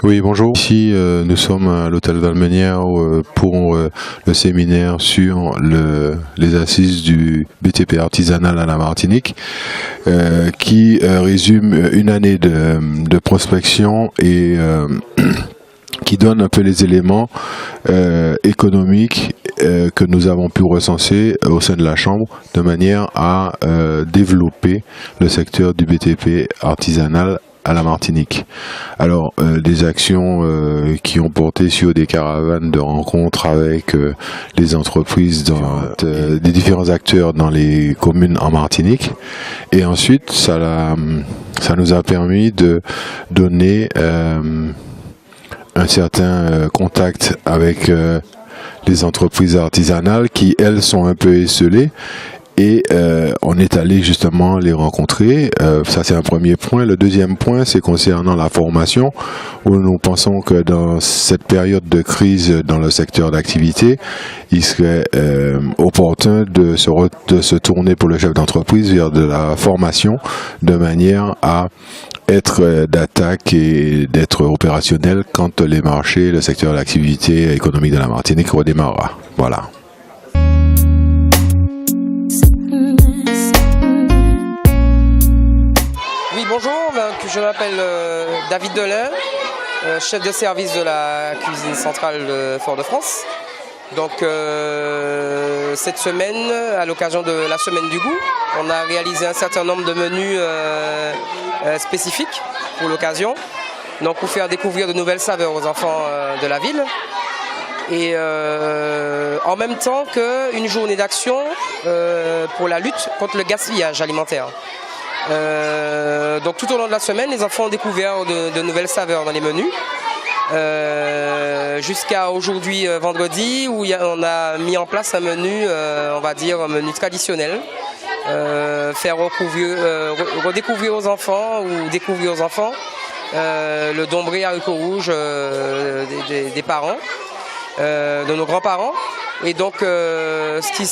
Oui, bonjour. Ici, nous sommes à l'hôtel Valmenière pour le séminaire sur les assises du BTP artisanal à la Martinique, qui résume une année de prospection et qui donne un peu les éléments économiques que nous avons pu recenser au sein de la Chambre de manière à développer le secteur du BTP artisanal à la Martinique. Alors, des actions qui ont porté sur des caravanes de rencontres avec les entreprises, des différents acteurs dans les communes en Martinique. Et ensuite, ça nous a permis de donner un certain contact avec les entreprises artisanales qui, elles, sont un peu esselées. Et on est allé justement les rencontrer. Ça, c'est un premier point. Le deuxième point, c'est concernant la formation, où nous pensons que dans cette période de crise dans le secteur d'activité, il serait opportun de se tourner pour le chef d'entreprise vers de la formation, de manière à être d'attaque et d'être opérationnel quand les marchés, le secteur d'activité économique de la Martinique redémarrera. Voilà. Bonjour, je m'appelle David Delin, chef de service de la cuisine centrale de Fort-de-France. Donc cette semaine, à l'occasion de la semaine du goût, on a réalisé un certain nombre de menus spécifiques pour l'occasion. Donc pour faire découvrir de nouvelles saveurs aux enfants de la ville. Et en même temps qu'une journée d'action pour la lutte contre le gaspillage alimentaire. Donc tout au long de la semaine, les enfants ont découvert de nouvelles saveurs dans les menus. Jusqu'à aujourd'hui, vendredi, où on a mis en place un menu, on va dire un menu traditionnel. Faire redécouvrir aux enfants ou découvrir aux enfants le dombré haricots rouges des parents, de nos grands-parents. Et donc ce qui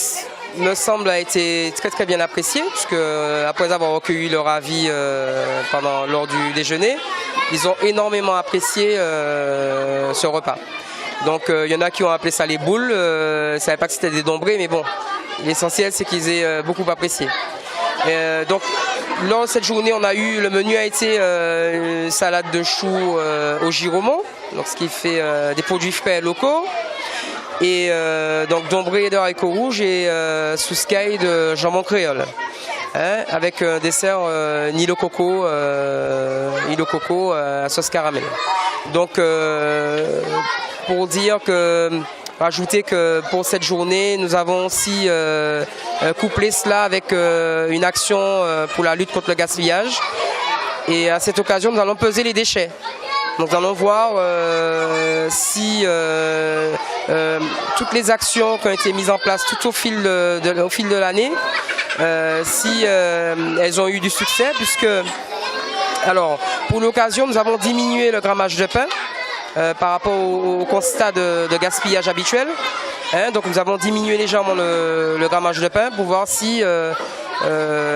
me semble a été très très bien apprécié, puisque après avoir recueilli leur avis lors du déjeuner, ils ont énormément apprécié ce repas. Donc il y en a qui ont appelé ça les boules, je ne savais pas que c'était des dombrés, mais bon, l'essentiel c'est qu'ils aient beaucoup apprécié. Donc lors de cette journée, le menu a été une salade de choux au giromont, donc ce qui fait des produits frais locaux. Et donc dombré de haricots rouges et souscaille de jambon créole, avec un dessert Nilo Coco à sauce caramel. Donc rajouter que pour cette journée, nous avons aussi couplé cela avec une action pour la lutte contre le gaspillage. Et à cette occasion, nous allons peser les déchets. Donc nous allons voir si toutes les actions qui ont été mises en place tout au fil de l'année, si elles ont eu du succès, puisque pour l'occasion, nous avons diminué le grammage de pain par rapport au constat de gaspillage habituel. Donc nous avons diminué légèrement le grammage de pain pour voir si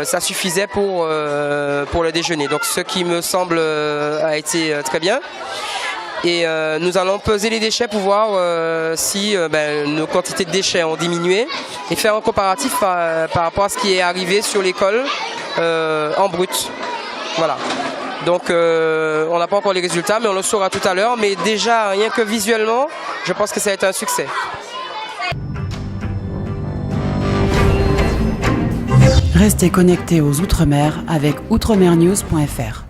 ça suffisait pour le déjeuner. Donc ce qui me semble a été très bien. Et nous allons peser les déchets pour voir si nos quantités de déchets ont diminué et faire un comparatif par rapport à ce qui est arrivé sur l'école en brut. Voilà. Donc on n'a pas encore les résultats, mais on le saura tout à l'heure. Mais déjà, rien que visuellement, je pense que ça a été un succès. Restez connectés aux Outre-mer avec outremernews.fr.